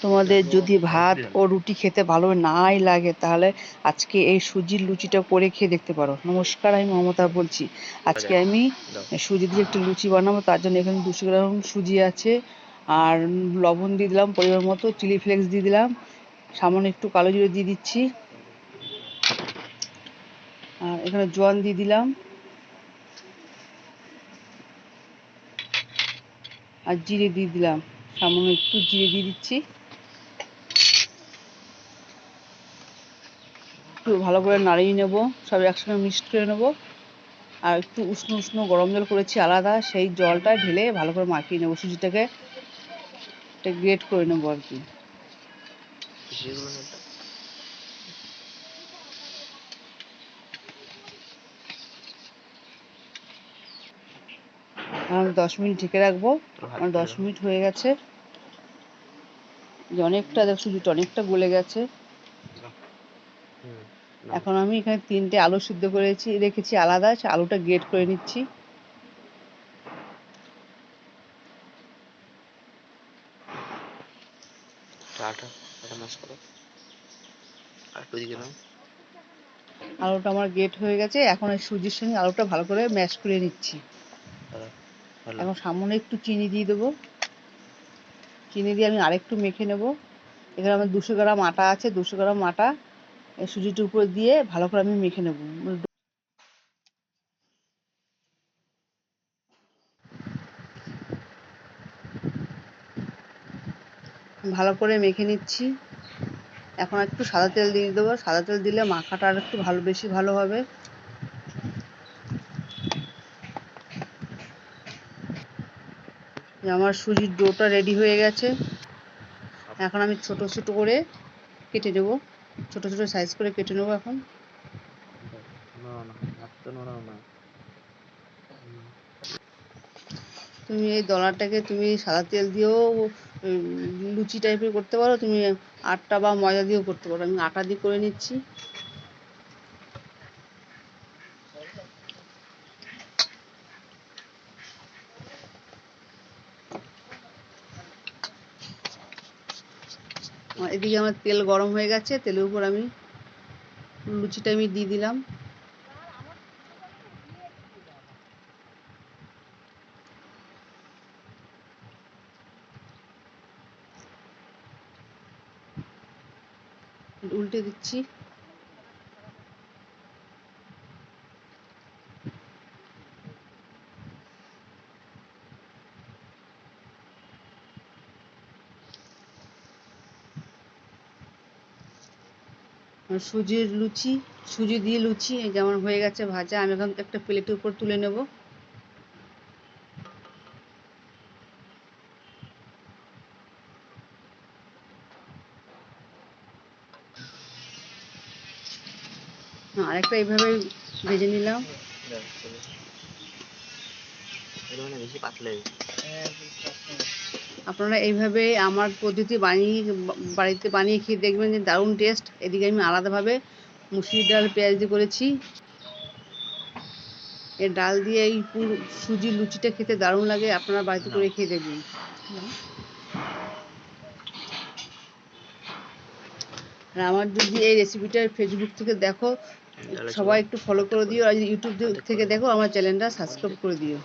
তোমাদের যদি ভাত ও রুটি খেতে ভালো নাই লাগে তাহলে আজকে এই সুজির লুচিটা করে খেয়ে দেখতে পারো। নমস্কার, আমি মমতা বলছি। আজকে আমি সুজি দিয়ে একটু লুচি বানাবো। তার জন্য এখানে 200 গ্রাম সুজি আছে, আর লবণ দিয়ে দিলাম পরিমাণ মতো, চিলি ফ্লেক্স দিয়ে দিলাম, সামান্য একটু কালো জিরে দিয়ে দিচ্ছি, আর এখানে জোয়ান দিয়ে দিলাম, আর জিরে দিয়ে দিলাম, সামান্য একটু জিরে দিয়ে দিচ্ছি। একটু ভালো করে নাড়িয়ে নেব, সব একসঙ্গে মিক্সড করে নেব। আর একটু উষ্ণ উষ্ণ গরম জল করেছি আলাদা, সেই জলটা ঢেলে ভালো করে মাখিয়ে নেব। সুজিটাকে গ্রেট করে নেবো আর কি। আমি 10 মিনিট ঢেকে রাখবো। আমার 10 মিনিট হয়ে গেছে। অনেকটা দেখ, সুজিটা অনেকটা গলে গেছে। এখন আমি এখানে 3টে আলু সিদ্ধ করেছি রেখেছি আলাদা, সে আলুটা গ্রেট করে নিচ্ছি। আলুটা আমার গ্রেট হয়ে গেছে। এখন এই সুজির সঙ্গে আলুটা ভালো করে ম্যাশ করে নিচ্ছি। এখন সামান্য একটু চিনি দিয়ে দেবো। চিনি দিয়ে আমি আরেকটু মেখে নেব। এখানে আমার 200 গ্রাম আটা আছে, 200 গ্রাম আটা এই সুজিটার উপর দিয়ে ভালো করে আমি মেখে নেব। ভালো করে মেখে নিচ্ছি। এখন একটু সাদা তেল দিয়ে দেবো। সাদা তেল দিলে মাখাটা আর একটু বেশি ভালো হবে। আমার সুজির ডোটা রেডি হয়ে গেছে। এখন আমি ছোট ছোট করে কেটে নেব, ছোট ছোট সাইজ করে কেটে নেব। এখন তুমি এই দলাটাকে তুমি সাদা তেল দিয়েও লুচি টাইপের করতে পারো, তুমি আটা বা ময়দা দিয়েও করতে পারো। আমি আটা দিয়ে করে নিচ্ছি। এদিকে আমার তেল গরম হয়ে গেছে, তেলের উপর আমি লুচিটা আমি দিয়ে দিলাম। উল্টে দিচ্ছি। সুজির লুচি, সুজি দিয়ে লুচি যেমন হয়ে গেছে ভাজা। আমি এখন একটা প্লেটের উপর তুলে নেব। আরেকটা এইভাবে ভেজে নিলাম। আপনারা এইভাবে আমার পদ্ধতি বাড়িতে বানিয়ে খেয়ে দেখবেন যে দারুণ টেস্ট। এদিকে আমি আলাদাভাবে মুসুরির ডাল পেঁয়াজ দিয়ে করেছি। এই ডাল দিয়ে এই সুজির লুচিটা খেতে দারুণ লাগে। আপনারা বাড়িতে করে খেয়ে দেখবেন। আর আমার যদি এই রেসিপিটা ফেসবুক থেকে দেখো, সবাই একটু ফলো করে দিও, আর ইউটিউব থেকে দেখো আমার চ্যানেলটা সাবস্ক্রাইব করে দিও।